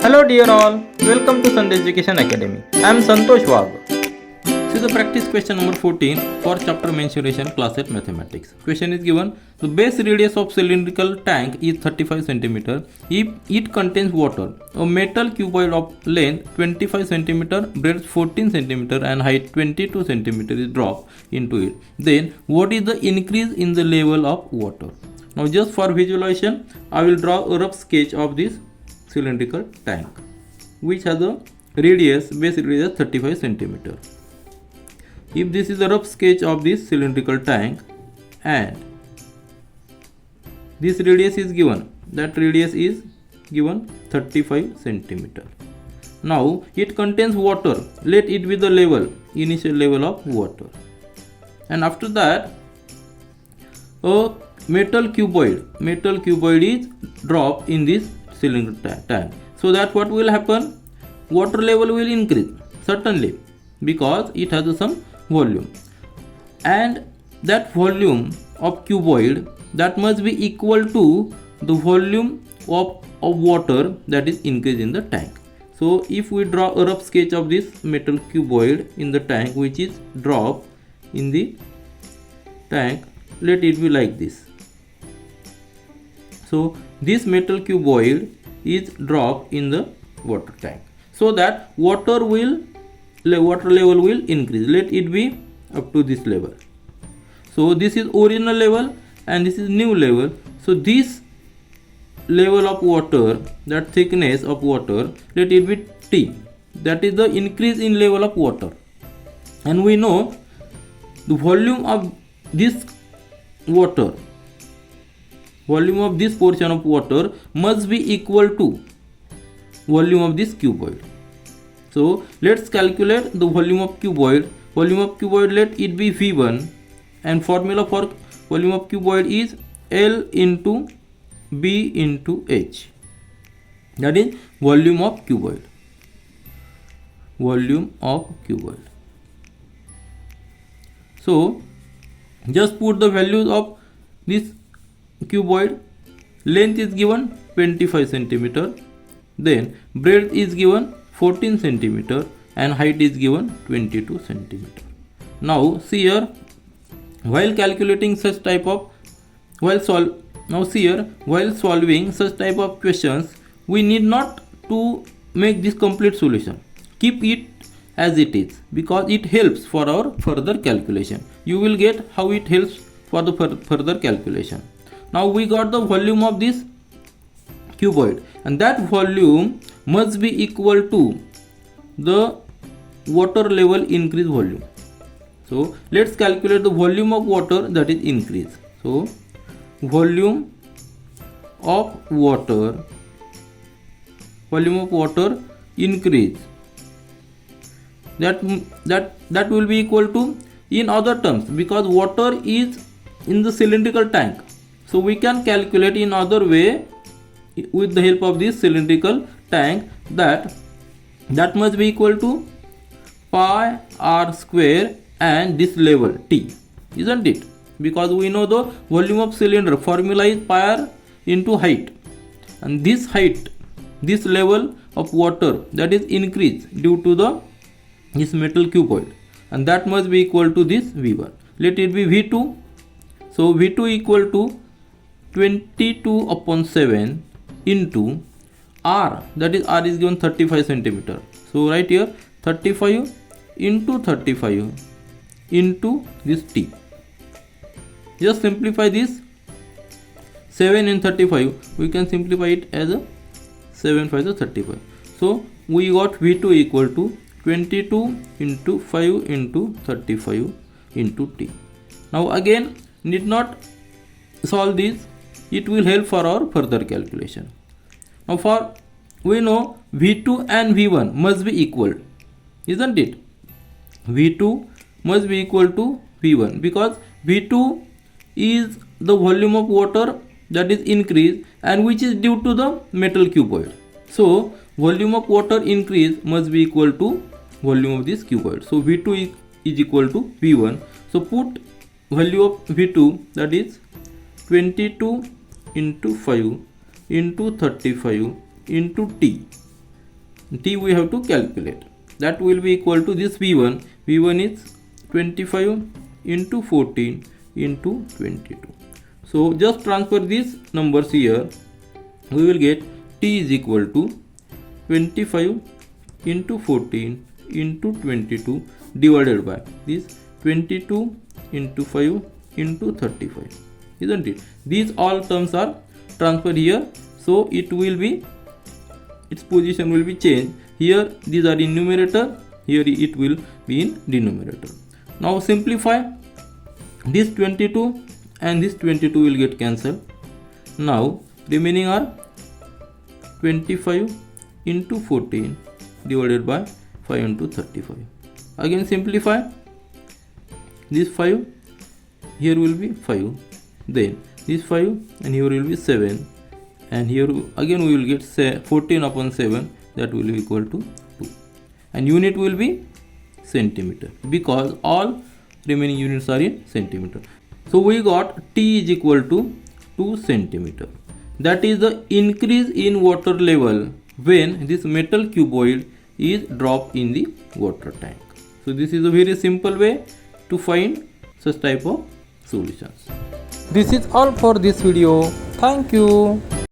Hello dear all, welcome to Sandhya Education Academy. I am Santosh Wag. This is the practice question number 14 for chapter mensuration class 8 mathematics. Question is given, the base radius of cylindrical tank is 35 cm. If it contains water, a metal cuboid of length 25 cm, breadth 14 cm and height 22 cm is dropped into it. Then what is the increase in the level of water? Now just for visualization, I will draw a rough sketch of this cylindrical tank which has a base radius 35 cm. If this is a rough sketch of this cylindrical tank and this radius is given, that radius is given 35 cm. Now it contains water, let it be the initial level of water, and after that a metal cuboid is dropped in this cylindrical tank. So that what will happen? Water level will increase certainly because it has some volume, and that volume of cuboid that must be equal to the volume of water that is increased in the tank. So if we draw a rough sketch of this metal cuboid in the tank which is dropped in the tank, let it be like this. So this metal cuboid is dropped in the water tank, so that water level will increase. Let it be up to this level. So this is original level and this is new level. So this level of water, that thickness of water, let it be T. That is the increase in level of water. And we know the volume of this water, volume of this portion of water must be equal to volume of this cuboid. So let's calculate the volume of cuboid. Volume of cuboid, let it be V1, and formula for volume of cuboid is L into B into H. That is volume of cuboid. Volume of cuboid. So just put the values of this cuboid. Length is given 25 cm, then breadth is given 14 cm and height is given 22 cm. Now see here, while calculating such type of while solving such type of questions, we need not to make this complete solution. Keep it as it is because it helps for our further calculation. You will get how it helps for the further calculation. Now we got the volume of this cuboid, and that volume must be equal to the water level increase volume. So let's calculate the volume of water that is increased. So volume of water increase, that will be equal to, in other terms, because water is in the cylindrical tank, so we can calculate in other way with the help of this cylindrical tank, that must be equal to pi r square and this level T, isn't it? Because we know the volume of cylinder formula is pi r into height, and this height, this level of water that is increased due to this metal cuboid, and that must be equal to this V1. Let it be V2. So V2 equal to 22 upon 7 into R, that is R is given 35 cm. So right here 35 into 35 into this T. Just simplify this. 7 and 35, we can simplify it as a 7 5 is 35. So we got V2 equal to 22 into 5 into 35 into T. Now again need not solve this, it will help for our further calculation. Now for we know V2 and V1 must be equal, isn't it? V2 must be equal to V1 because V2 is the volume of water that is increased and which is due to the metal cuboid. So volume of water increase must be equal to volume of this cuboid. So V2 is equal to V1. So put value of V2, that is 22 into 5 into 35 into T. T we have to calculate. That will be equal to this V1. V1 is 25 into 14 into 22. So just transfer these numbers here. We will get T is equal to 25 into 14 into 22 divided by this 22 into 5 into 35, isn't it? These all terms are transferred here, so it will be, its position will be changed. Here these are in numerator, here it will be in denominator. Now simplify. This 22 and this 22 will get cancelled. Now remaining are 25 into 14 divided by 5 into 35. Again simplify. This 5, here will be 5, then this 5 and here will be 7, and here again we will get 14 upon 7, that will be equal to 2, and unit will be centimeter because all remaining units are in centimeter. So we got T is equal to 2 centimeter. That is the increase in water level when this metal cuboid is dropped in the water tank. So this is a very simple way to find such type of solutions. This is all for this video. Thank you.